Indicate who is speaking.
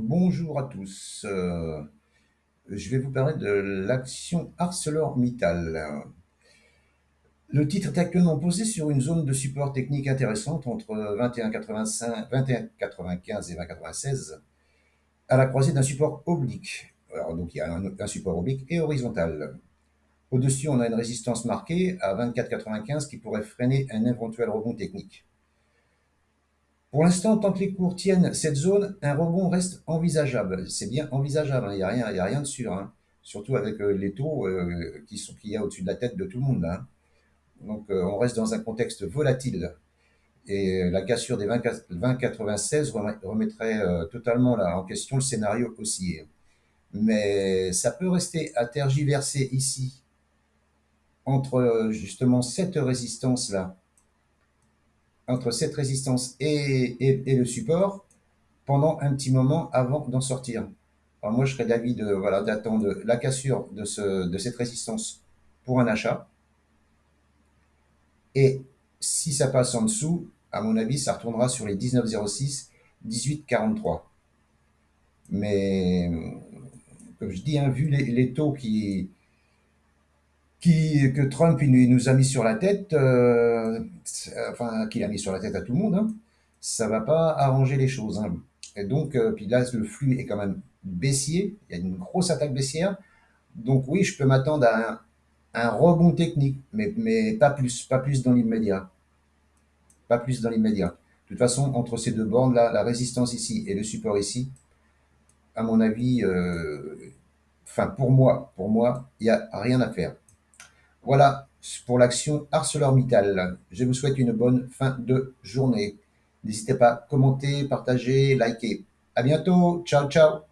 Speaker 1: Bonjour à tous. Je vais vous parler de l'action ArcelorMittal. Le titre est actuellement posé sur une zone de support technique intéressante entre 21,85 21,95 et 20,96 à la croisée d'un support oblique. Alors, donc il y a un support oblique et horizontal. Au-dessus, on a une résistance marquée à 24,95 qui pourrait freiner un éventuel rebond technique. Pour l'instant, tant que les cours tiennent cette zone, un rebond reste envisageable. C'est bien envisageable, hein, il y a rien de sûr, hein. Surtout avec les taux qu'il y a au-dessus de la tête de tout le monde, là, hein. Donc on reste dans un contexte volatile. Et la cassure des 20,96 remettrait totalement là, en question le scénario haussier. Mais ça peut rester à tergiverser ici, entre justement cette résistance-là, entre cette résistance et le support, pendant un petit moment avant d'en sortir. Alors moi, je serais d'avis de, voilà, d'attendre la cassure de cette résistance pour un achat. Et si ça passe en dessous, à mon avis, ça retournera sur les 19,06, 18,43. Mais comme je dis, hein, vu les taux que Trump il nous a mis sur la tête, enfin qu'il a mis sur la tête à tout le monde, hein, ça va pas arranger les choses, hein. Et donc, puis là, le flux est quand même baissier, il y a une grosse attaque baissière. Donc oui, je peux m'attendre à un rebond technique, mais pas plus dans l'immédiat. Pas plus dans l'immédiat. De toute façon, entre ces deux bornes-là, la résistance ici et le support ici, à mon avis, enfin pour moi, il n'y a rien à faire. Voilà pour l'action ArcelorMittal. Je vous souhaite une bonne fin de journée. N'hésitez pas à commenter, partager, liker. À bientôt. Ciao, ciao.